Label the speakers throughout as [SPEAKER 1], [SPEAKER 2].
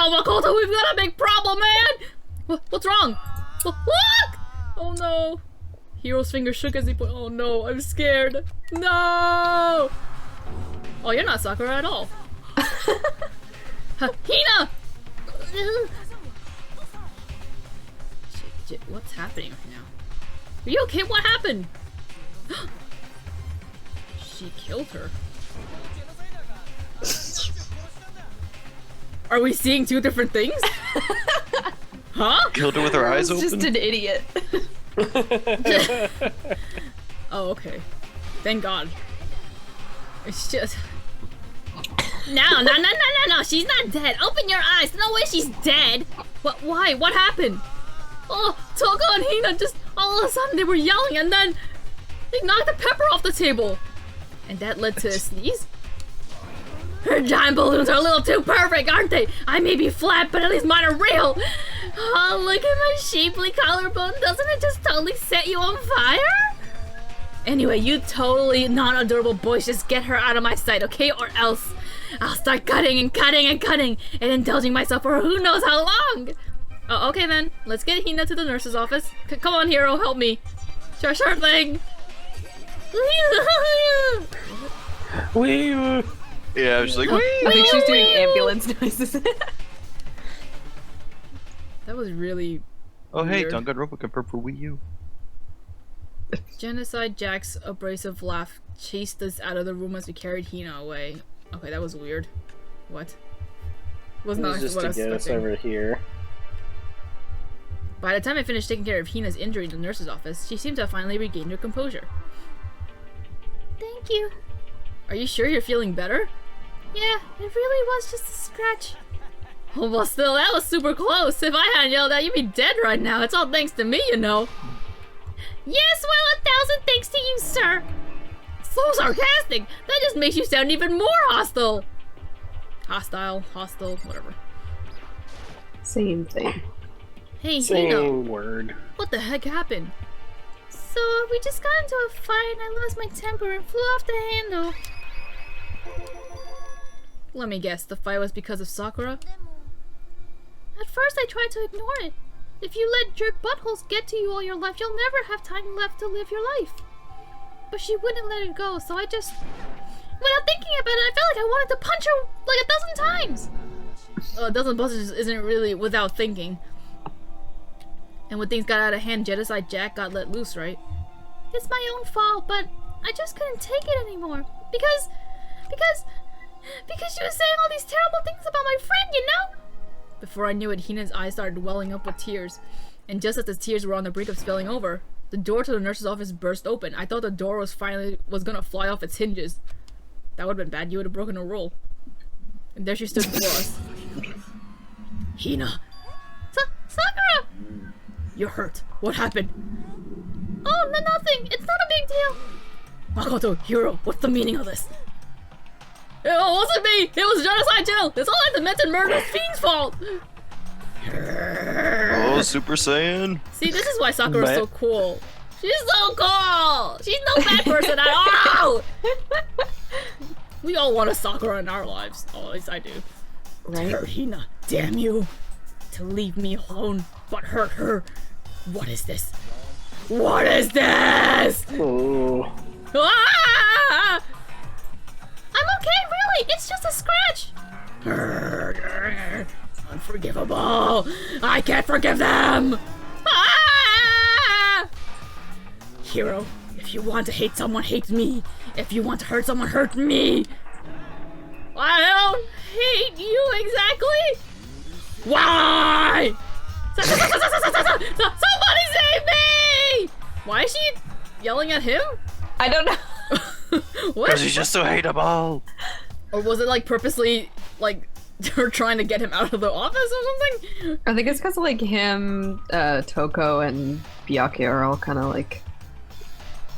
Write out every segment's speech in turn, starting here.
[SPEAKER 1] Oh, Makoto, we've got a big problem, man! What's wrong? What? Oh no. Hiro's finger shook as he put. Oh no, I'm scared. No! Oh, you're not Sakura at all. Hina! Shit, what's happening right now? Are you okay? What happened? She killed her. Are we seeing two different things? Huh?
[SPEAKER 2] Killed her with her eyes open?
[SPEAKER 3] Just an idiot.
[SPEAKER 1] Oh, okay. Thank God. It's just... No, she's not dead. Open your eyes. No way she's dead. What? Why? What happened? Oh, Toko and Hina just all of a sudden they were yelling and then they knocked the pepper off the table. And that led to a sneeze? Her giant balloons are a little too perfect, aren't they? I may be flat, but at least mine are real. Oh, look at my shapely collarbone. Doesn't it just totally set you on fire? Anyway, you totally non-adorable boys, just get her out of my sight, okay? Or else I'll start cutting and cutting and cutting and indulging myself for who knows how long. Oh, okay then. Let's get Hina to the nurse's office. Come on, Hiro, help me. Sure thing.
[SPEAKER 2] Wee. Yeah, I was like,
[SPEAKER 3] I think she's doing ambulance noises.
[SPEAKER 1] That was really
[SPEAKER 2] oh hey,
[SPEAKER 1] weird.
[SPEAKER 2] Danganronpa confirmed for Wii U.
[SPEAKER 1] Genocide Jack's abrasive laugh chased us out of the room as we carried Hina away. Okay, that was weird. What? Was not
[SPEAKER 4] just
[SPEAKER 1] what I
[SPEAKER 4] to
[SPEAKER 1] was
[SPEAKER 4] get us
[SPEAKER 1] expecting.
[SPEAKER 4] over here.
[SPEAKER 1] By the time I finished taking care of Hina's injury in the nurse's office, she seemed to have finally regained her composure. Thank you. Are you sure you're feeling better? Yeah, it really was just a scratch. Oh, well, still, that was super close. If I hadn't yelled out, you'd be dead right now. It's all thanks to me, you know. Yes, well, 1,000 thanks to you, sir. So sarcastic. That just makes you sound even more hostile. Hostile, whatever.
[SPEAKER 3] Same thing.
[SPEAKER 1] Hey,
[SPEAKER 4] Same
[SPEAKER 1] Hina.
[SPEAKER 4] word.
[SPEAKER 1] What the heck happened? So, we just got into a fight and I lost my temper and flew off the handle. Let me guess, the fight was because of Sakura? At first I tried to ignore it. If you let jerk buttholes get to you all your life, you'll never have time left to live your life. But she wouldn't let it go, so I just... Without thinking about it, I felt like I wanted to punch her like 1,000 times! A dozen punches isn't really without thinking. And when things got out of hand, Genocide Jack got let loose, right? It's my own fault, but I just couldn't take it anymore. Because she was saying all these terrible things about my friend, you know? Before I knew it, Hina's eyes started welling up with tears. And just as the tears were on the brink of spilling over, the door to the nurse's office burst open. I thought the door was gonna fly off its hinges. That would've been bad. You would've broken a rule. And there she stood before us. Hina. Sakura! You're hurt. What happened? Oh, no, nothing. It's not a big deal. Makoto, Hiro, what's the meaning of this? It wasn't me! It was Genocide Jill! It's all that demented murderous fiend's fault!
[SPEAKER 2] Oh, Super Saiyan!
[SPEAKER 1] See, this is why Sakura's so cool. She's so cool! She's no bad person at all! We all want a Sakura in our lives. Oh, at least I do.
[SPEAKER 3] Right?
[SPEAKER 1] Hurt Hina, damn you! To leave me alone, but hurt her. What is this? What is this?
[SPEAKER 4] Oh.
[SPEAKER 1] Ah! I'm okay, really. It's just a scratch. Unforgivable. I can't forgive them. Ah! Hiro, if you want to hate someone, hate me. If you want to hurt someone, hurt me. I don't hate you exactly. Why? Somebody save me! Why is she yelling at him?
[SPEAKER 3] I don't know.
[SPEAKER 1] What?
[SPEAKER 2] Because he's just so hateable!
[SPEAKER 1] Or was it like purposely, like, her trying to get him out of the office or something?
[SPEAKER 3] I think it's because like him, Toko, and Byakuya are all kind of like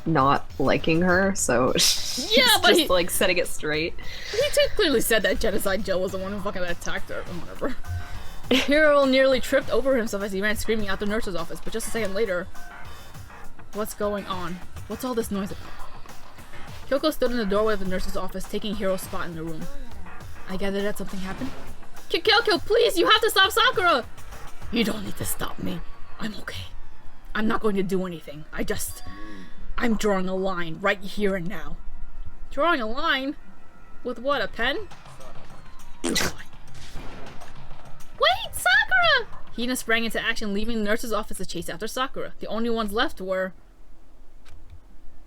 [SPEAKER 3] not liking her, so she's
[SPEAKER 1] but
[SPEAKER 3] just like setting it straight.
[SPEAKER 1] He clearly said that Genocide Joe was the one who fucking attacked her or whatever. Hiro nearly tripped over himself as he ran screaming out the nurse's office, but just a second later... What's going on? What's all this noise about? Kyoko stood in the doorway of the nurse's office, taking Hiro's spot in the room. I gathered that something happened? Kyoko, please, you have to stop Sakura! You don't need to stop me. I'm okay. I'm not going to do anything. I'm drawing a line right here and now. Drawing a line? With what, a pen? Wait, Sakura! Hina sprang into action, leaving the nurse's office to chase after Sakura. The only ones left were...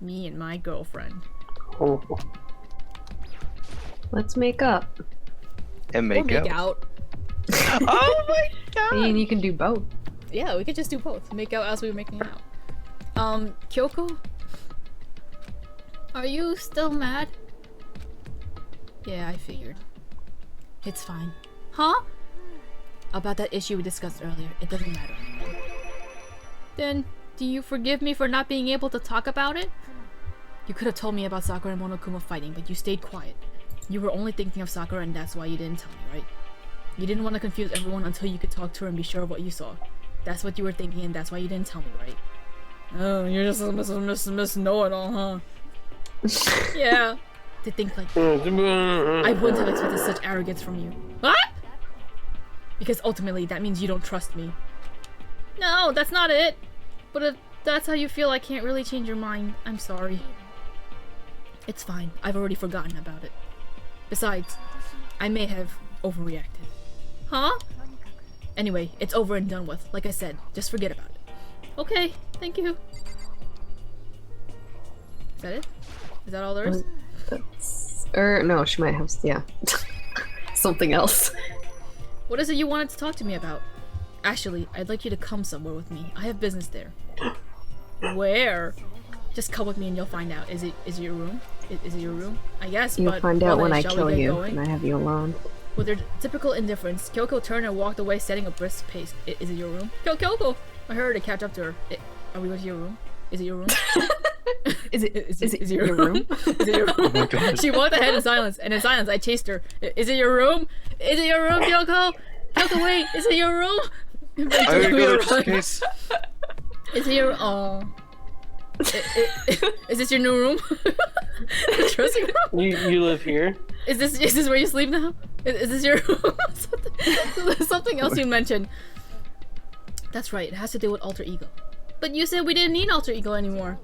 [SPEAKER 1] me and my girlfriend.
[SPEAKER 4] Oh.
[SPEAKER 3] Let's make up.
[SPEAKER 2] And
[SPEAKER 1] Or
[SPEAKER 2] make
[SPEAKER 1] make
[SPEAKER 2] out.
[SPEAKER 1] out.
[SPEAKER 2] Oh my
[SPEAKER 3] I
[SPEAKER 2] god!
[SPEAKER 3] mean, you can do both.
[SPEAKER 1] Yeah, we could just do both. Make out as we were making out. Kyoko? Are you still mad? Yeah, I figured. It's fine. Huh? About that issue we discussed earlier. It doesn't matter anymore. Then, do you forgive me for not being able to talk about it? You could have told me about Sakura and Monokuma fighting, but you stayed quiet. You were only thinking of Sakura and that's why you didn't tell me, right? You didn't want to confuse everyone until you could talk to her and be sure of what you saw. That's what you were thinking and that's why you didn't tell me, right? Oh, you're just a miss know-it-all, huh? Yeah. To think like that. I wouldn't have expected such arrogance from you. What? Because ultimately, that means you don't trust me. No, that's not it. But if that's how you feel, I can't really change your mind. I'm sorry. It's fine. I've already forgotten about it. Besides, I may have overreacted. Huh? Anyway, it's over and done with. Like I said, just forget about it. Okay, thank you. Is that it? Is that all there is?
[SPEAKER 3] That's... no, she might have... yeah. Something else.
[SPEAKER 1] What is it you wanted to talk to me about? Actually, I'd like you to come somewhere with me. I have business there. Where? Just come with me and you'll find out. Is it your room? Is it your room? I guess,
[SPEAKER 3] You'll
[SPEAKER 1] but...
[SPEAKER 3] find out when
[SPEAKER 1] then,
[SPEAKER 3] I
[SPEAKER 1] shall
[SPEAKER 3] kill
[SPEAKER 1] we get
[SPEAKER 3] you
[SPEAKER 1] going?
[SPEAKER 3] and I have you alone.
[SPEAKER 1] With her typical indifference, Kyoko turned and walked away, setting a brisk pace. Is it your room? Kyoko! I heard her to catch up to her. Are we going to your room? Is it your room?
[SPEAKER 3] Is it your room?
[SPEAKER 1] Is it your room?
[SPEAKER 2] Oh my god.
[SPEAKER 1] She walked ahead in silence, and in silence I chased her. Is it your room? Is it your room, Kyoko? Kyoko, wait! Is it your room?
[SPEAKER 2] I'm gonna go there just in case.
[SPEAKER 1] Is it your... oh... Is this your new room? Dressing room?
[SPEAKER 4] You live here?
[SPEAKER 1] Is this where you sleep now? Is this your room? Something else you mentioned. That's right, it has to do with alter ego. But you said we didn't need alter ego anymore.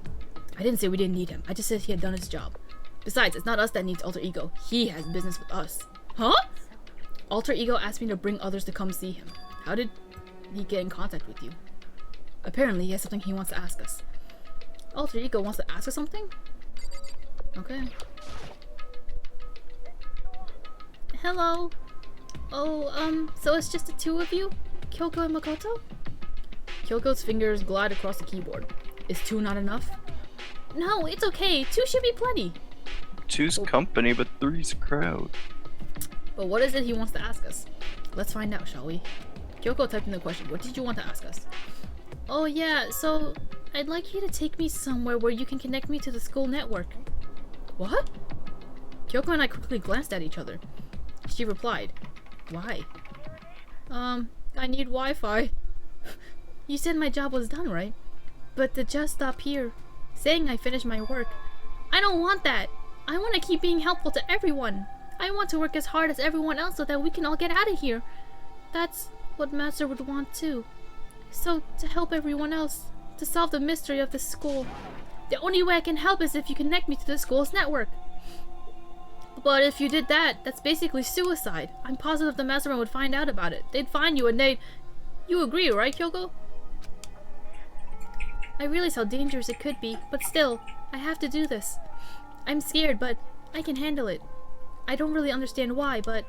[SPEAKER 1] I didn't say we didn't need him. I just said he had done his job. Besides, it's not us that needs alter ego. He has business with us. Huh? Alter ego asked me to bring others to come see him. How did he get in contact with you? Apparently, he has something he wants to ask us. Alter ego wants to ask us something? Okay. Hello. Oh, so it's just the two of you? Kyoko and Makoto? Kyoko's fingers glide across the keyboard. Is two not enough? No, it's okay. Two should be plenty.
[SPEAKER 2] Two's company, but three's crowd.
[SPEAKER 1] But what is it he wants to ask us? Let's find out, shall we? Kyoko typed in the question. What did you want to ask us? Oh yeah, so I'd like you to take me somewhere where you can connect me to the school network. What? Kyoko and I quickly glanced at each other. She replied, why? I need Wi-Fi. You said my job was done, right? But to just stop here, saying I finished my work. I don't want that. I want to keep being helpful to everyone. I want to work as hard as everyone else so that we can all get out of here. That's what Master would want too. So, to help everyone else, to solve the mystery of the school, the only way I can help is if you connect me to the school's network. But if you did that, that's basically suicide. I'm positive the Masterman would find out about it. They'd find you and they'd... You agree, right, Kyoko? I realize how dangerous it could be, but still, I have to do this. I'm scared, but I can handle it. I don't really understand why, but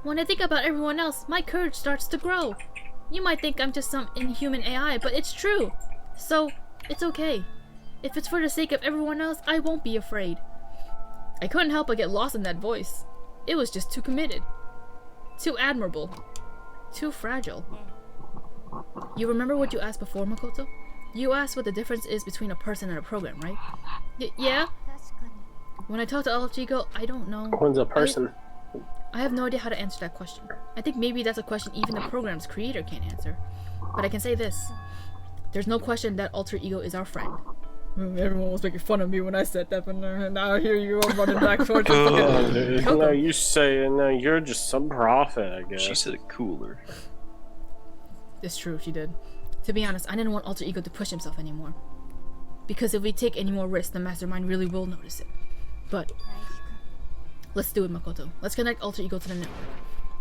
[SPEAKER 1] when I think about everyone else, my courage starts to grow. You might think I'm just some inhuman AI, but it's true. So, it's okay. If it's for the sake of everyone else, I won't be afraid. I couldn't help but get lost in that voice. It was just too committed. Too admirable. Too fragile. You remember what you asked before, Makoto? You asked what the difference is between a person and a program, right? Yeah? When I talk to Alchigo, I don't know.
[SPEAKER 4] One's a person.
[SPEAKER 1] I have no idea how to answer that question. I think maybe that's a question even the program's creator can't answer. But I can say this. There's no question that Alter Ego is our friend. Everyone was making fun of me when I said that, but now here you are running back towards the fucking...
[SPEAKER 4] No, you say no. You're just some prophet, I guess.
[SPEAKER 2] She said it cooler.
[SPEAKER 1] It's true, she did. To be honest, I didn't want Alter Ego to push himself anymore. Because if we take any more risks, the mastermind really will notice it. But let's do it, Makoto. Let's connect Alter Ego to the network.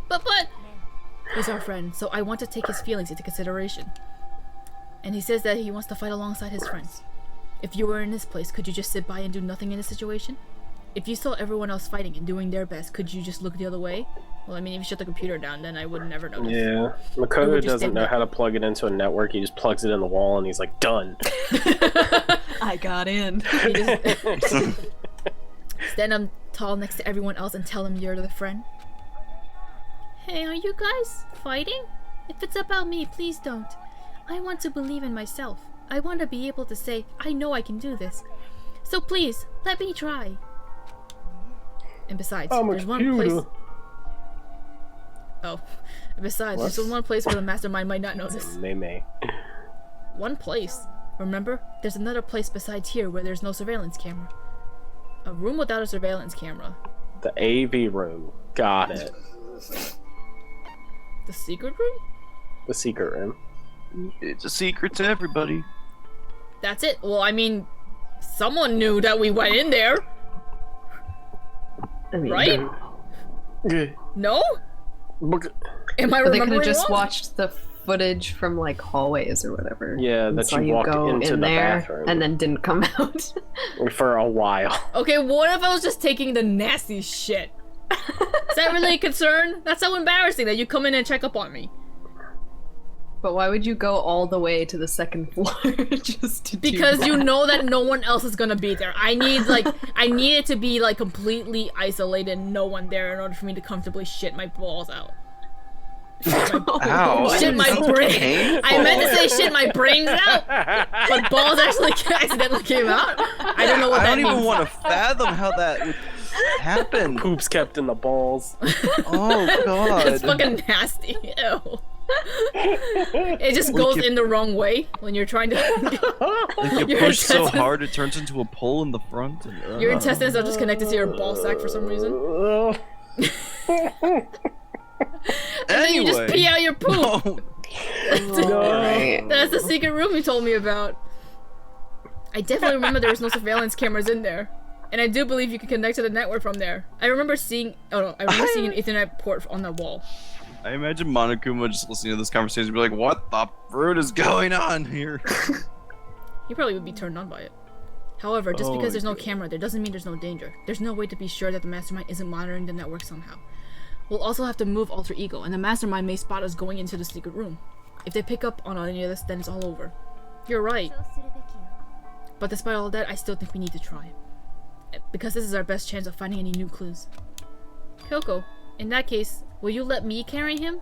[SPEAKER 1] But he's our friend, so I want to take his feelings into consideration. And he says that he wants to fight alongside his friends. If you were in his place, could you just sit by and do nothing in this situation? If you saw everyone else fighting and doing their best, could you just look the other way? Well, I mean, if you shut the computer down, then I would never notice.
[SPEAKER 4] Yeah, Makoto doesn't know how to plug it into a network. He just plugs it in the wall and he's like, done.
[SPEAKER 3] I got in.
[SPEAKER 1] He just stand up tall next to everyone else and tell them you're the friend. Hey, are you guys fighting? If it's about me, please don't. I want to believe in myself. I want to be able to say, I know I can do this. So please, let me try. And besides, there's one place... Oh. And besides, there's one place where the mastermind might not notice.
[SPEAKER 4] May.
[SPEAKER 1] One place. Remember? There's another place besides here where there's no surveillance camera. A room without a surveillance camera.
[SPEAKER 4] The AV room. Got it.
[SPEAKER 1] The secret room?
[SPEAKER 4] The secret room.
[SPEAKER 2] It's a secret to everybody.
[SPEAKER 1] That's it. Well, I mean, someone knew that we went in there.
[SPEAKER 3] I mean,
[SPEAKER 1] right? No? Am I
[SPEAKER 3] but they
[SPEAKER 1] remembering
[SPEAKER 3] could have just
[SPEAKER 1] wrong?
[SPEAKER 3] watched the footage from like hallways or whatever.
[SPEAKER 4] Yeah,
[SPEAKER 3] and
[SPEAKER 4] that
[SPEAKER 3] saw
[SPEAKER 4] you walked
[SPEAKER 3] go
[SPEAKER 4] into
[SPEAKER 3] in
[SPEAKER 4] the
[SPEAKER 3] there
[SPEAKER 4] bathroom.
[SPEAKER 3] and then didn't come out.
[SPEAKER 4] For a while.
[SPEAKER 1] Okay, what if I was just taking the nasty shit? Is that really a concern? That's so embarrassing that you come in and check up on me.
[SPEAKER 3] But why would you go all the way to the second floor just to
[SPEAKER 1] Because
[SPEAKER 3] do
[SPEAKER 1] you
[SPEAKER 3] that?
[SPEAKER 1] know that no one else is gonna be there. I need it to be like completely isolated, no one there in order for me to comfortably shit my balls out.
[SPEAKER 2] Ow.
[SPEAKER 1] Shit my
[SPEAKER 2] Sounds
[SPEAKER 1] brain.
[SPEAKER 2] painful.
[SPEAKER 1] I meant to say shit my brains out, but balls actually accidentally came out. I don't know what
[SPEAKER 2] I
[SPEAKER 1] that
[SPEAKER 2] don't
[SPEAKER 1] means.
[SPEAKER 2] even want to fathom how that would happen.
[SPEAKER 4] Poops kept in the balls.
[SPEAKER 2] Oh god.
[SPEAKER 1] It's fucking nasty. Ew. It just goes in the wrong way when you're trying to.
[SPEAKER 2] Like you
[SPEAKER 1] Your
[SPEAKER 2] push so
[SPEAKER 1] intestines-
[SPEAKER 2] hard it turns into a pole in the front. And,
[SPEAKER 1] Your intestines are just connected to your ball sack for some reason. And then you just pee out your poop.
[SPEAKER 2] No.
[SPEAKER 1] That's the secret room you told me about. I definitely remember there was no surveillance cameras in there. And I do believe you can connect to the network from there. I remember seeing an Ethernet port on the wall.
[SPEAKER 2] I imagine Monokuma just listening to this conversation and be like, what the fruit is going on here?
[SPEAKER 1] He probably would be turned on by it. However, just because there's no camera there doesn't mean there's no danger. There's no way to be sure that the mastermind isn't monitoring the network somehow. We'll also have to move Alter Ego, and the mastermind may spot us going into the secret room. If they pick up on any of this, then it's all over. You're right. But despite all that, I still think we need to try. Because this is our best chance of finding any new clues. Kyoko, in that case, will you let me carry him?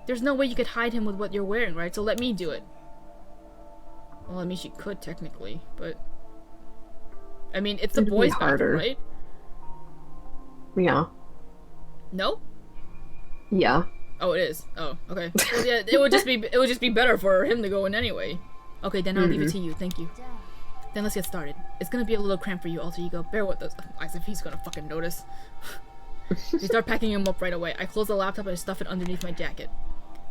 [SPEAKER 1] There's no way you could hide him with what you're wearing, right? So let me do it. Well, I mean, she could technically, but... I mean, it's the
[SPEAKER 3] It'd be
[SPEAKER 1] boys'
[SPEAKER 3] harder.
[SPEAKER 1] bathroom, right?
[SPEAKER 3] Yeah.
[SPEAKER 1] No?
[SPEAKER 3] Yeah.
[SPEAKER 1] Oh, it is. Oh, okay. Well, yeah, it would just be better for him to go in anyway. Okay, then I'll leave it to you. Thank you. Then let's get started. It's gonna be a little cramped for you, Alter Ego. Bear with us. As if he's gonna fucking notice. We start packing him up right away. I close the laptop and stuff it underneath my jacket.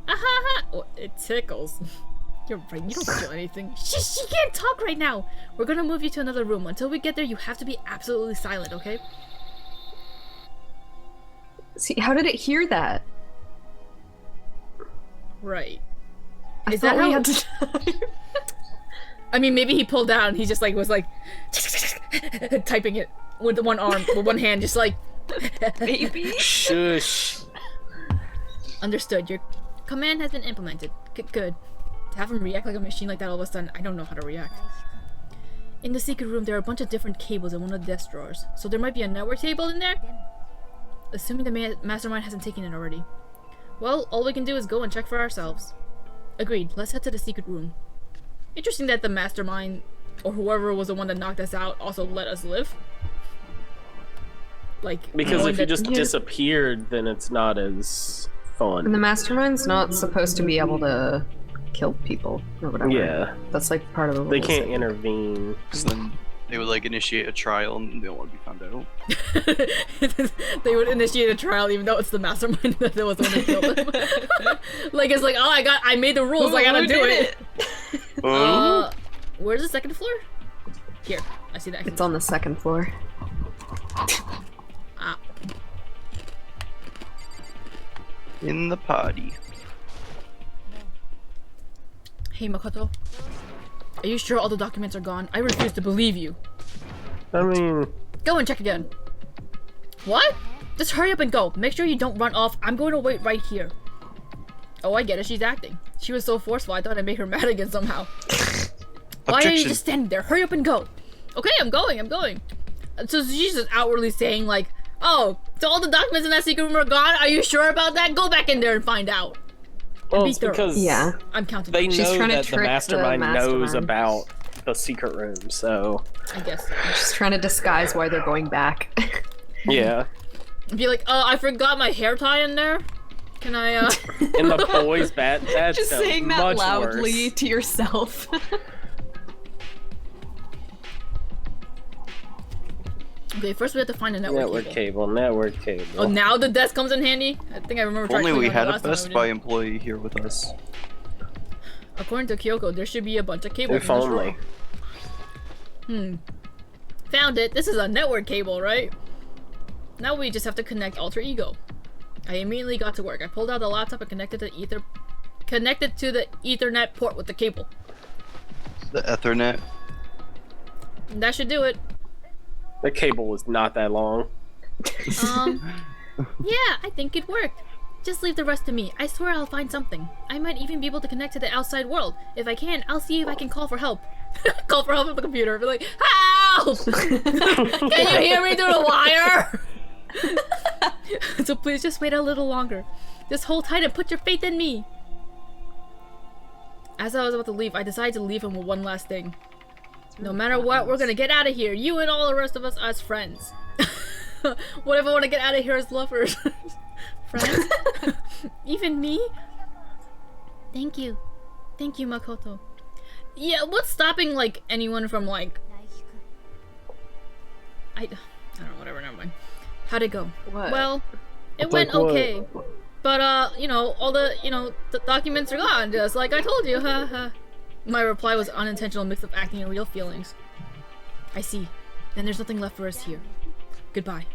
[SPEAKER 1] Ahaha! Oh, it tickles. You're right, you don't feel anything. She can't talk right now! We're gonna move you to another room. Until we get there, you have to be absolutely silent, okay?
[SPEAKER 3] See, how did it hear that?
[SPEAKER 1] Right.
[SPEAKER 3] I
[SPEAKER 1] Is
[SPEAKER 3] thought
[SPEAKER 1] that
[SPEAKER 3] we
[SPEAKER 1] how-
[SPEAKER 3] had to
[SPEAKER 1] I mean, maybe he pulled down and he just, like, was, like, typing it with one arm, with one hand, just like...
[SPEAKER 3] Baby.
[SPEAKER 4] Shush.
[SPEAKER 1] Understood. Your command has been implemented. Good. To have him react like a machine like that all of a sudden, I don't know how to react. In the secret room, there are a bunch of different cables in one of the desk drawers. So there might be a network table in there? Assuming the mastermind hasn't taken it already. Well, all we can do is go and check for ourselves. Agreed. Let's head to the secret room. Interesting that the mastermind, or whoever was the one that knocked us out, also let us live. Like,
[SPEAKER 4] Because
[SPEAKER 1] knowing
[SPEAKER 4] if you
[SPEAKER 1] that-
[SPEAKER 4] just disappeared, then it's not as fun.
[SPEAKER 3] And the mastermind's not supposed to be able to killed people or whatever.
[SPEAKER 4] Yeah.
[SPEAKER 3] That's like part of the rules.
[SPEAKER 4] They can't intervene.
[SPEAKER 2] Because then they would like initiate a trial and they don't want to be found out.
[SPEAKER 1] They would initiate a trial even though it's the mastermind that was the one that killed them. Like it's like, oh, I made the rules, I gotta do it. Where's the second floor? Here, I see that.
[SPEAKER 3] It's on the second floor.
[SPEAKER 1] Ah.
[SPEAKER 2] In the party.
[SPEAKER 1] Hey Makoto, are you sure all the documents are gone? I refuse to believe you.
[SPEAKER 4] I mean,
[SPEAKER 1] Go and check again. What? Just hurry up and go. Make sure you don't run off. I'm going to wait right here. Oh, I get it. She's acting. She was so forceful, I thought I made her mad again somehow. Why are you just standing there? Hurry up and go. Okay, I'm going. So she's just outwardly saying like, oh, so all the documents in that secret room are gone? Are you sure about that? Go back in there and find out.
[SPEAKER 4] well,
[SPEAKER 1] be
[SPEAKER 4] it's
[SPEAKER 1] thorough.
[SPEAKER 4] because
[SPEAKER 3] Yeah.
[SPEAKER 1] I'm counting.
[SPEAKER 4] they
[SPEAKER 3] She's
[SPEAKER 4] know
[SPEAKER 3] trying to
[SPEAKER 4] that the
[SPEAKER 3] trick the
[SPEAKER 4] mastermind knows
[SPEAKER 3] mastermind.
[SPEAKER 4] about the secret room, so
[SPEAKER 1] I guess so.
[SPEAKER 3] Just trying to disguise why they're going back.
[SPEAKER 4] yeah.
[SPEAKER 1] Be like, I forgot my hair tie in there. Can I,
[SPEAKER 4] In the boys' bat, that's
[SPEAKER 3] Just saying that
[SPEAKER 4] much
[SPEAKER 3] loudly
[SPEAKER 4] worse.
[SPEAKER 3] to yourself.
[SPEAKER 1] Okay, first we have to find a network cable.
[SPEAKER 4] Network cable.
[SPEAKER 1] Oh, now the desk comes in handy? I think I remember
[SPEAKER 2] If
[SPEAKER 1] trying
[SPEAKER 2] only
[SPEAKER 1] to
[SPEAKER 2] we
[SPEAKER 1] clean it
[SPEAKER 2] had a
[SPEAKER 1] last time
[SPEAKER 2] Best
[SPEAKER 1] we
[SPEAKER 2] Buy
[SPEAKER 1] did.
[SPEAKER 2] employee here with us.
[SPEAKER 1] According to Kyoko, there should be a bunch of cables
[SPEAKER 4] If
[SPEAKER 1] in this
[SPEAKER 4] only.
[SPEAKER 1] room. Found it. This is a network cable, right? Now we just have to connect Alter Ego. I immediately got to work. I pulled out the laptop and connected to the Ethernet port with the cable.
[SPEAKER 2] The Ethernet.
[SPEAKER 1] And that should do it.
[SPEAKER 4] The cable was not that long.
[SPEAKER 1] Yeah, I think it worked. Just leave the rest to me. I swear I'll find something. I might even be able to connect to the outside world. If I can, I'll see if I can call for help. Call for help on the computer. Be like, help! Can you hear me through the wire? So please just wait a little longer. Just hold tight and put your faith in me. As I was about to leave, I decided to leave him with one last thing. No matter what, we're gonna get out of here. You and all the rest of us as friends. What if I want to get out of here as lovers? Friends? Even me? Thank you. Thank you, Makoto. Yeah, what's stopping, like, anyone from, like... I don't know, whatever, never mind. How'd it go?
[SPEAKER 3] What?
[SPEAKER 1] Well, it
[SPEAKER 4] Like
[SPEAKER 1] went
[SPEAKER 4] what?
[SPEAKER 1] okay. But, you know, all the, the documents are gone, just like I told you, haha. My reply was unintentional mix of acting and real feelings. I see. Then there's nothing left for us here. Goodbye.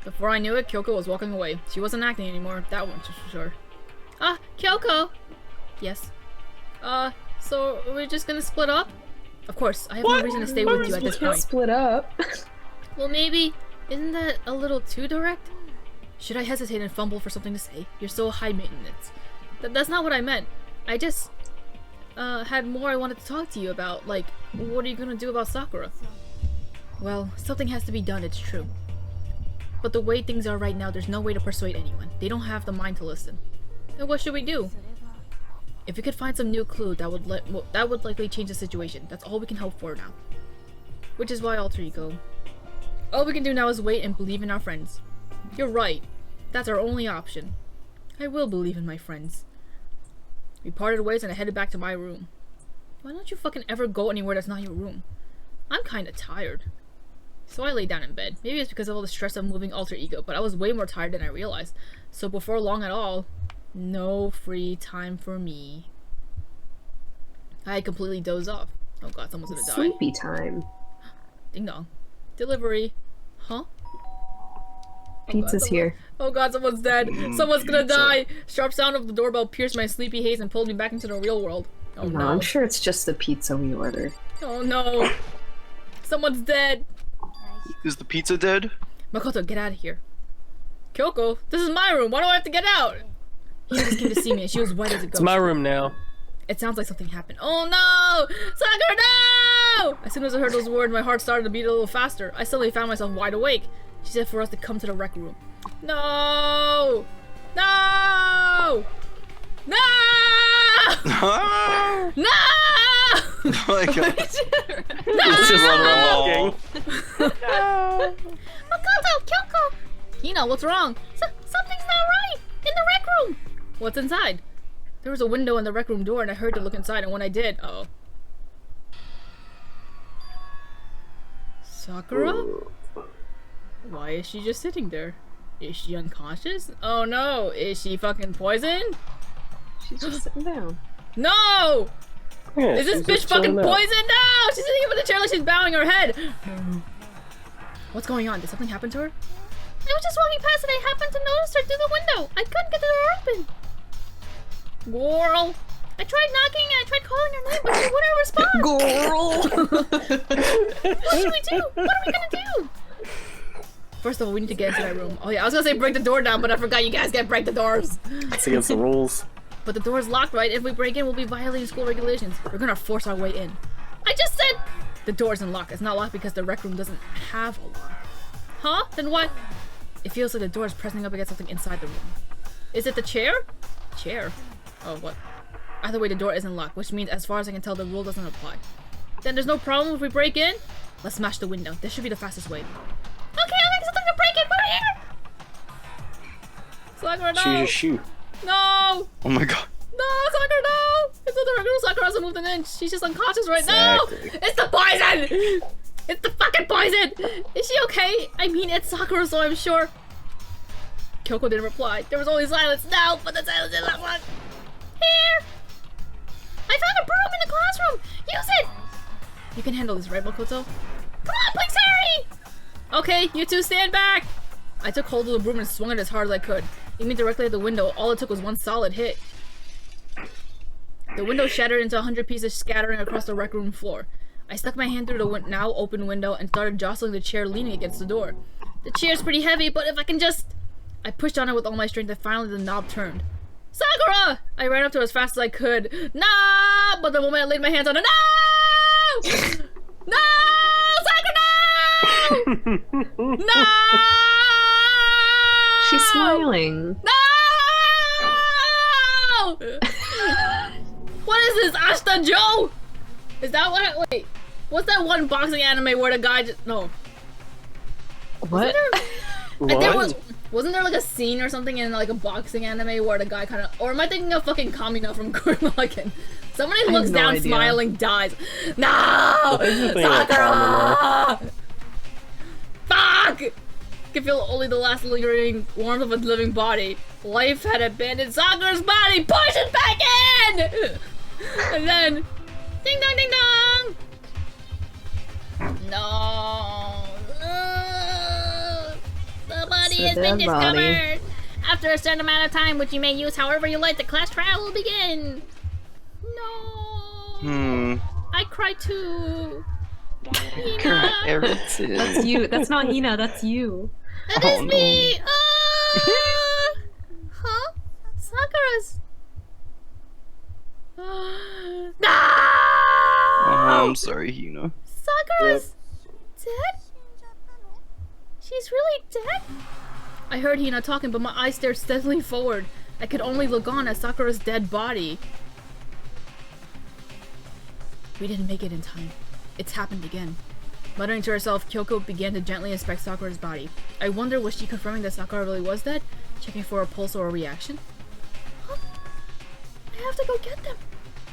[SPEAKER 1] Before I knew it, Kyoko was walking away. She wasn't acting anymore, that one's for sure. Ah, Kyoko! Yes. So we're just gonna split up? Of course, I have no reason to stay with you at this point.
[SPEAKER 3] Split up.
[SPEAKER 1] Well, maybe. Isn't that a little too direct? Should I hesitate and fumble for something to say? You're so high maintenance. That's not what I meant. I just, had more I wanted to talk to you about. Like, what are you gonna do about Sakura? Well, something has to be done, it's true. But the way things are right now, there's no way to persuade anyone. They don't have the mind to listen. Then what should we do? If we could find some new clue, that would likely change the situation. That's all we can hope for now. Which is why Alter Ego. All we can do now is wait and believe in our friends. You're right. That's our only option. I will believe in my friends. We parted ways and I headed back to my room. Why don't you fucking ever go anywhere that's not your room? I'm kinda tired. So I lay down in bed. Maybe it's because of all the stress of moving Alter Ego, but I was way more tired than I realized. So before long at all, no free time for me. I completely dozed off. Oh god, someone's gonna die.
[SPEAKER 3] Sleepy time.
[SPEAKER 1] Ding dong. Delivery. Huh?
[SPEAKER 3] Pizza's here.
[SPEAKER 1] Oh god, someone's dead. Someone's gonna die. Sharp sound of the doorbell pierced my sleepy haze and pulled me back into the real world. Oh
[SPEAKER 3] No,
[SPEAKER 1] no.
[SPEAKER 3] I'm sure it's just the pizza we ordered.
[SPEAKER 1] Oh no. Someone's dead.
[SPEAKER 2] Is the pizza dead?
[SPEAKER 1] Makoto, get out of here. Kyoko, this is my room. Why do I have to get out? He just came to see me and she was white as a ghost.
[SPEAKER 4] It's my room now.
[SPEAKER 1] It sounds like something happened. Oh no! Sakura, no! As soon as I heard those words, my heart started to beat a little faster. I suddenly found myself wide awake. She said for us to come to the rec room. No! No! No!
[SPEAKER 2] Oh
[SPEAKER 1] No!
[SPEAKER 2] my god.
[SPEAKER 4] It's just walking.
[SPEAKER 1] Makoto, Kyoko! Hina, what's wrong? Something's not right! In the rec room! What's inside? There was a window in the rec room door and I heard to look inside, and when I did, uh-oh. Sakura? Why is she just sitting there? Is she unconscious? Oh no, is she fucking poisoned?
[SPEAKER 3] She's just sitting down.
[SPEAKER 1] No!
[SPEAKER 4] Yeah,
[SPEAKER 1] Is this
[SPEAKER 4] she's
[SPEAKER 1] bitch
[SPEAKER 4] just
[SPEAKER 1] fucking
[SPEAKER 4] chilling out.
[SPEAKER 1] poisoned? No! She's sitting up in the chair like she's bowing her head! What's going on? Did something happen to her? I was just walking past and I happened to notice her through the window. I couldn't get the door open. Girl. I tried knocking and I tried calling her name, but she wouldn't respond.
[SPEAKER 3] Girl!
[SPEAKER 1] What should we do? What are we gonna do? First of all, we need to get into that room. Oh yeah, I was gonna say break the door down, but I forgot you guys can't break the doors.
[SPEAKER 4] It's against the rules.
[SPEAKER 1] But the door is locked, right? If we break in, we'll be violating school regulations. We're gonna force our way in. I just said the door isn't locked. It's not locked because the rec room doesn't have a lock. Huh? Then what? It feels like the door is pressing up against something inside the room. Is it the chair? Chair? Oh, what? Either way, the door isn't locked, which means as far as I can tell, the rule doesn't apply. Then there's no problem if we break in? Let's smash the window. This should be the fastest way. Okay, I like something to break in. We're here! Sakura, no!
[SPEAKER 4] Choose your shoe.
[SPEAKER 1] No!
[SPEAKER 2] Oh my god.
[SPEAKER 1] No, Sakura, no! It's not the regular Sakura hasn't moved an inch. She's just unconscious right
[SPEAKER 4] Exactly.
[SPEAKER 1] now! It's the poison! It's the fucking poison! Is she okay? I mean, it's Sakura, so I'm sure. Kyoko didn't reply. There was only silence. No, but the silence is not one. Here! I found a broom in the classroom! Use it! You can handle this, right, Makoto? Come on, please hurry! Okay, you two stand back! I took hold of the broom and swung it as hard as I could. Aiming directly at the window, all it took was one solid hit. The window shattered into 100 pieces, scattering across the rec room floor. I stuck my hand through the now open window and started jostling the chair leaning against the door. The chair's pretty heavy, but if I can just... I pushed on it with all my strength and finally the knob turned. Sakura! I ran up to her as fast as I could. No! But the moment I laid my hands on her, no! No! Sakura, no! No!
[SPEAKER 3] She's smiling.
[SPEAKER 1] No! What is this, Ashita Joe? Is that what? Wait, what's that one boxing anime where the guy just no?
[SPEAKER 3] What?
[SPEAKER 1] Wasn't there like a scene or something in like a boxing anime where the guy kind of, or am I thinking of fucking Kamina from Gurren Lagann? Somebody looks
[SPEAKER 3] no
[SPEAKER 1] down,
[SPEAKER 3] idea.
[SPEAKER 1] smiling, dies. No, Sakura! Fuck! I can feel only the last lingering warmth of a living body. Life had abandoned Sakura's body. Push it back in! And then, ding dong, ding dong. No. The body has been discovered. After a certain amount of time, which you may use however you like, the class trial will begin. No. I cry too. Hina.
[SPEAKER 3] That's you. That's not Hina. That's you.
[SPEAKER 1] That is me. Huh? Sakura's. No!
[SPEAKER 2] Oh, I'm sorry, Hina.
[SPEAKER 1] Sakura's dead? She's really dead? I heard Hina talking, but my eyes stared steadily forward. I could only look on at Sakura's dead body. We didn't make it in time. It's happened again. Muttering to herself, Kyoko began to gently inspect Sakura's body. I wonder, was she confirming that Sakura really was dead? Checking for a pulse or a reaction? Huh? I have to go get them.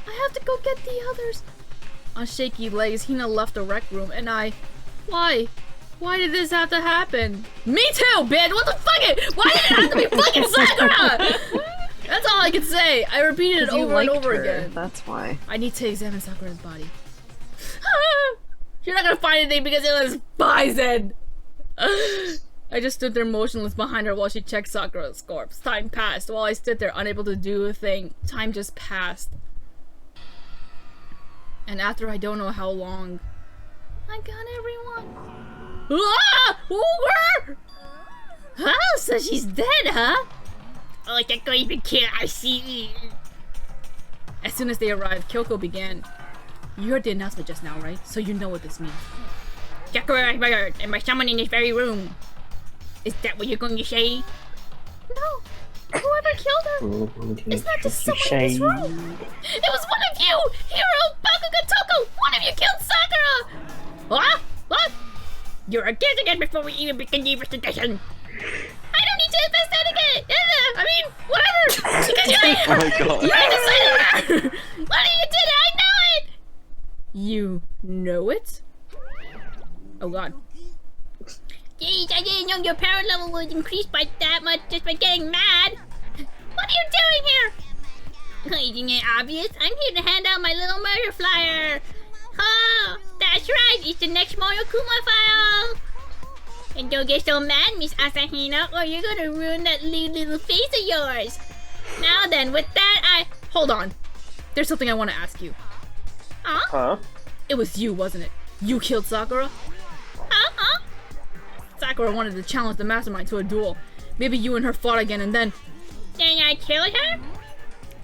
[SPEAKER 1] I have to go get the others. On shaky legs, Hina left the rec room, and I... Why? Why did this have to happen? Me too, bitch! What the fuck? Why did it have to be fucking Sakura? That's all I can say. I repeated it over and over again.
[SPEAKER 3] That's why.
[SPEAKER 1] I need to examine Sakura's body. You're not gonna find anything because it was poison! I just stood there motionless behind her while she checked Sakura's corpse. Time passed. While I stood there unable to do a thing, time just passed. And after I don't know how long... I got everyone. Ah! Over! Oh, so she's dead, huh? Oh, I can't even care. I see. As soon as they arrived, Kyoko began. You heard the announcement just now, right? So you know what this means. Sakura murdered, and by someone in this very room. Is that what you're going to say? No. Whoever killed her. It's not just someone in this room. It was one of you! Hiro Bakuga Toko! One of you killed Sakura! What? What? You're against it before we even begin the investigation. I don't need to investigate! I mean, whatever! Because you're
[SPEAKER 2] Oh my god.
[SPEAKER 1] You ain't the same. What you did it? I know it. You know it? Oh god. Jeez, I didn't know your power level was increased by that much just by getting mad. What are you doing here? Isn't it obvious? I'm here to hand out my little murder flyer. Oh, that's right. It's the next Monokuma file. And don't get so mad, Miss Asahina, or you're gonna ruin that little face of yours. Now then, with that, hold on. There's something I want to ask you.
[SPEAKER 4] Huh?
[SPEAKER 1] It was you, wasn't it? You killed Sakura? Sakura wanted to challenge the mastermind to a duel. Maybe you and her fought again and then... Then I killed her?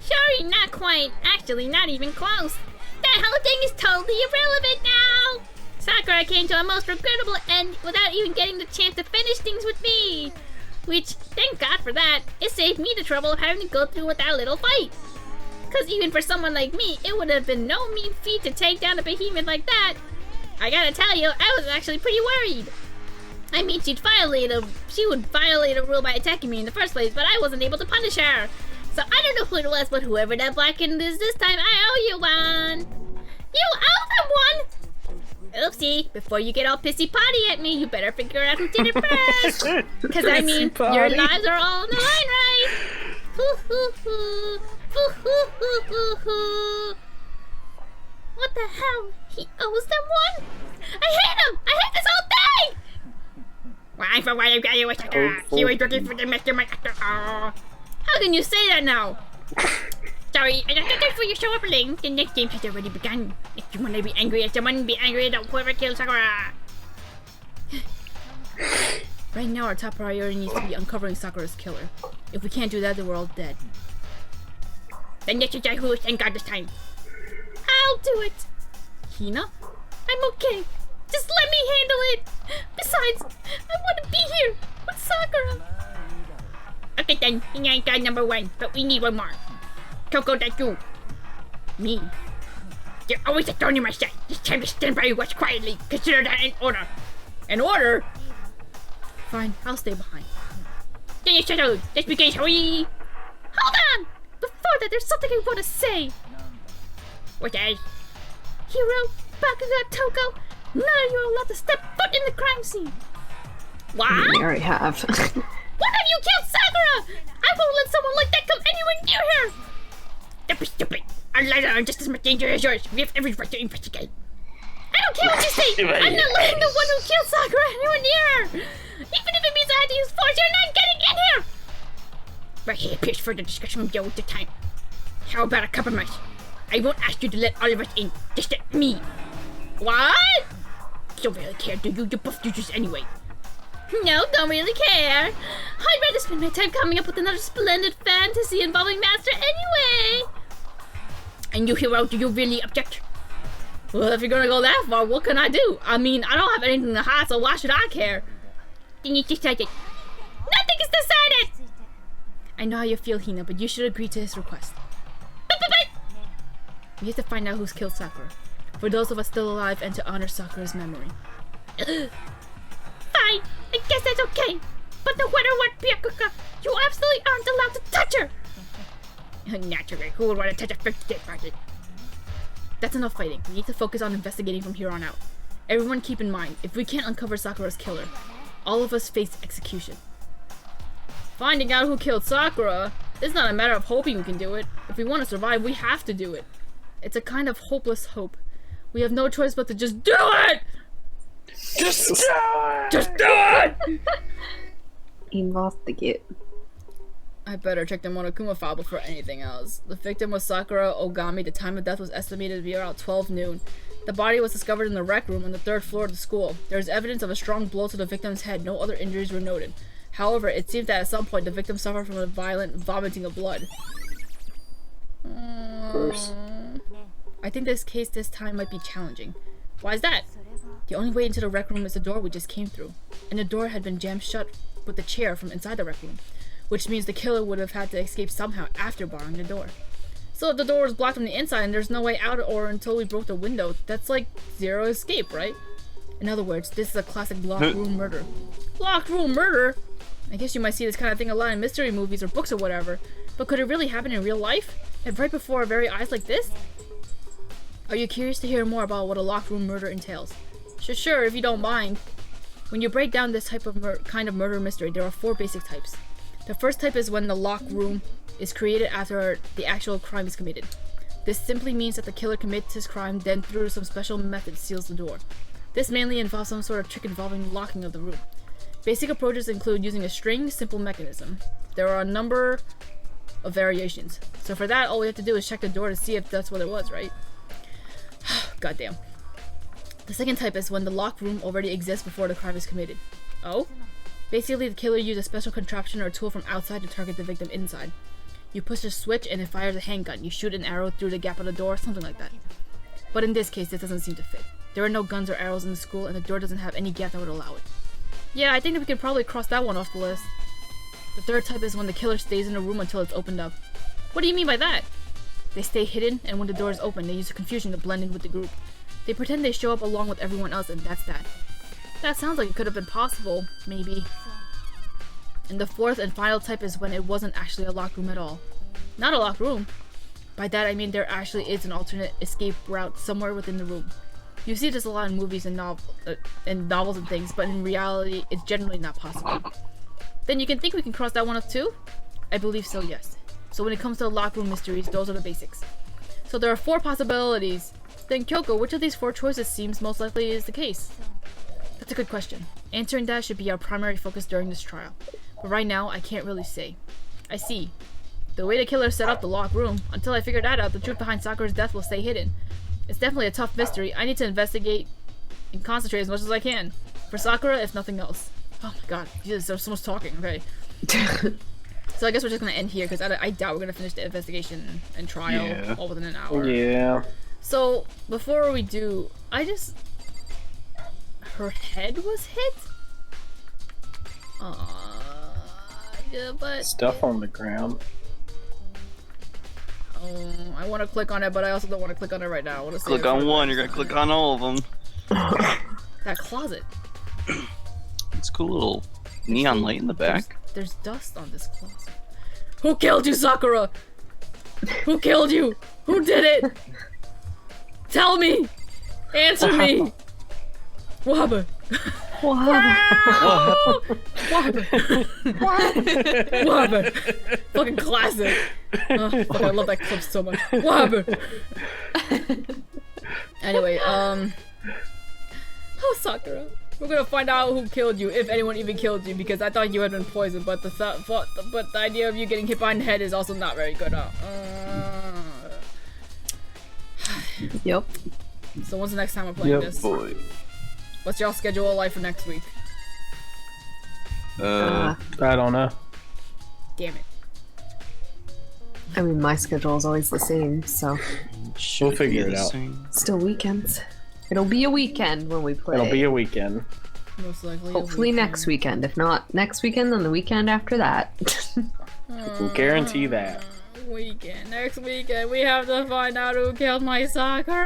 [SPEAKER 1] Sorry, not quite. Actually, not even close. That whole thing is totally irrelevant now. Sakura came to a most regrettable end without even getting the chance to finish things with me. Which, thank God for that, it saved me the trouble of having to go through with that little fight. Cause even for someone like me, it would have been no mean feat to take down a behemoth like that. I gotta tell you, I was actually pretty worried. I mean, she would violate a rule by attacking me in the first place, but I wasn't able to punish her. So I don't know who it was, but whoever that blackened is this time, I owe you one. You owe them one? Oopsie, before you get all pissy potty at me, you better figure out who did it first. Cause I mean, your lives are all on the line, right? Hoo hoo hoo. Hoo hoo hoo hoo hoo. What the hell? He owes them one? I hate him! I hate this whole thing! Why for why you got you with Sakura? He was working for the mastermind after all. How can you say that now? Sorry, I don't think for your show up link. The next game has already begun. If you want to be angry at someone, be angry at whoever killed Sakura. Right now, our top priority needs to be uncovering Sakura's killer. If we can't do that, then we're all dead. Then let's decide who is thank God this time. I'll do it. Hina? I'm okay. Just let me handle it. Besides, I want to be here with Sakura. Okay then, Hina ain't guy number one, but we need one more. Toko, that's you. Me. You're always a thorn in my side. It's time to stand by your watch quietly. Consider that an order. An order? Fine, I'll stay behind. Then you settled. Let's begin, shall we? Hold on! Before that, there's something I want to say. What's that? Hiro, Bakuga, Toko, none of you are allowed to step foot in the crime scene. What?
[SPEAKER 3] You already have.
[SPEAKER 1] What have you killed Sakura? I won't let someone like that come anywhere near here. Don't be stupid. Our lives are just as much danger as yours. We have every right to investigate. I don't care what you say. I'm not letting the one who killed Sakura anywhere near her. Even if it means I had to use force, you're not getting in here. But he appears for the discussion deal with the time. How about a compromise? I won't ask you to let all of us in. Just let me. What? Don't really care, do you? You're both users anyway. No, don't really care. I'd rather spend my time coming up with another splendid fantasy involving Master anyway. And you, Hiro, do you really object? Well, if you're gonna go that far, what can I do? I mean, I don't have anything to hide, so why should I care? Then you decided. Nothing is decided! I know how you feel, Hina, but you should agree to his request. But. We have to find out who's killed Sakura. For those of us still alive and to honor Sakura's memory. Fine, I guess that's okay. But no matter what, Byakuya, you absolutely aren't allowed to touch her! Naturally, who would want to touch a fifth dead body? That's enough fighting. We need to focus on investigating from here on out. Everyone keep in mind, if we can't uncover Sakura's killer, all of us face execution. Finding out who killed Sakura is not a matter of hoping we can do it. If we want to survive, we have to do it. It's a kind of hopeless hope. We have no choice but to just do it!
[SPEAKER 2] Just do it!
[SPEAKER 1] Just do it!
[SPEAKER 3] Investigate.
[SPEAKER 1] I better check the Monokuma file before anything else. The victim was Sakura Ogami. The time of death was estimated to be around 12 noon. The body was discovered in the rec room on the 3rd floor of the school. There is evidence of a strong blow to the victim's head. No other injuries were noted. However, it seems that at some point the victim suffered from a violent vomiting of blood.
[SPEAKER 4] Gross.
[SPEAKER 1] I think this case this time might be challenging. Why is that? The only way into the rec room is the door we just came through. And the door had been jammed shut with the chair from inside the rec room. Which means the killer would have had to escape somehow after barring the door. So if the door was blocked from the inside and there's no way out or until we broke the window, that's like zero escape, right? In other words, this is a classic locked room murder. Locked room murder? I guess you might see this kind of thing a lot in mystery movies or books or whatever. But could it really happen in real life? And right before our very eyes like this? Are you curious to hear more about what a locked room murder entails? Sure, if you don't mind. When you break down this type of kind of murder mystery, there are 4 basic types. The first type is when the locked room is created after the actual crime is committed. This simply means that the killer commits his crime, then through some special method seals the door. This mainly involves some sort of trick involving locking of the room. Basic approaches include using a string, simple mechanism. There are a number of variations. So for that, all we have to do is check the door to see if that's what it was, right? Goddamn. The second type is when the locked room already exists before the crime is committed. Oh? Basically, the killer used a special contraption or tool from outside to target the victim inside. You push a switch and it fires a handgun. You shoot an arrow through the gap of the door, something like that. But in this case, this doesn't seem to fit. There are no guns or arrows in the school, and the door doesn't have any gap that would allow it. Yeah, I think that we could probably cross that one off the list. The third type is when the killer stays in a room until it's opened up. What do you mean by that? They stay hidden, and when the door is open, they use the confusion to blend in with the group. They pretend they show up along with everyone else, and that's that. That sounds like it could have been possible, maybe. And the fourth and final type is when it wasn't actually a locked room at all. Not a locked room. By that I mean there actually is an alternate escape route somewhere within the room. You see this a lot in movies and novels and things, but in reality, it's generally not possible. Then you can think we can cross that one off too? I believe so, yes. So when it comes to locked room mysteries, those are the basics. So there are 4 possibilities. Then Kyoko, which of these 4 choices seems most likely is the case? That's a good question. Answering that should be our primary focus during this trial. But right now, I can't really say. I see. The way the killer set up the locked room, until I figure that out, the truth behind Sakura's death will stay hidden. It's definitely a tough mystery. I need to investigate and concentrate as much as I can. For Sakura, if nothing else. Oh my god, Jesus, there's so much talking, okay. So I guess we're just gonna end here, because I doubt we're gonna finish the investigation and trial all within an hour.
[SPEAKER 4] Yeah.
[SPEAKER 1] So, before we do, her head was hit? Yeah, but...
[SPEAKER 4] Stuff on the ground.
[SPEAKER 1] Oh, I want to click on it, but I also don't want to click on it right now. I want to
[SPEAKER 2] click on one, you're gonna click on all of them.
[SPEAKER 1] That closet.
[SPEAKER 2] It's a cool little neon light in the back.
[SPEAKER 1] There's dust on this closet. Who killed you, Sakura? Who killed you? Who did it? Tell me! Answer me! What happened?
[SPEAKER 3] What happened?
[SPEAKER 1] What happened? What happened? Fucking classic. Fuck, I love that clip so much. What happened? Anyway, oh, Sakura. We're gonna find out who killed you, if anyone even killed you, because I thought you had been poisoned, but the idea of you getting hit behind the head is also not very good, huh?
[SPEAKER 3] Yep.
[SPEAKER 1] So when's the next time we're playing this?
[SPEAKER 2] Boy.
[SPEAKER 1] What's y'all schedule like for next week?
[SPEAKER 4] I don't know.
[SPEAKER 1] Damn it.
[SPEAKER 3] I mean, my schedule is always the same, so...
[SPEAKER 4] We'll figure it out.
[SPEAKER 3] Still weekends. It'll be a weekend when we play.
[SPEAKER 4] It'll be a weekend.
[SPEAKER 1] Most likely.
[SPEAKER 3] Hopefully next weekend. If not next weekend, then the weekend after that.
[SPEAKER 4] We'll guarantee that.
[SPEAKER 1] Next weekend. We have to find out who killed my Sakura.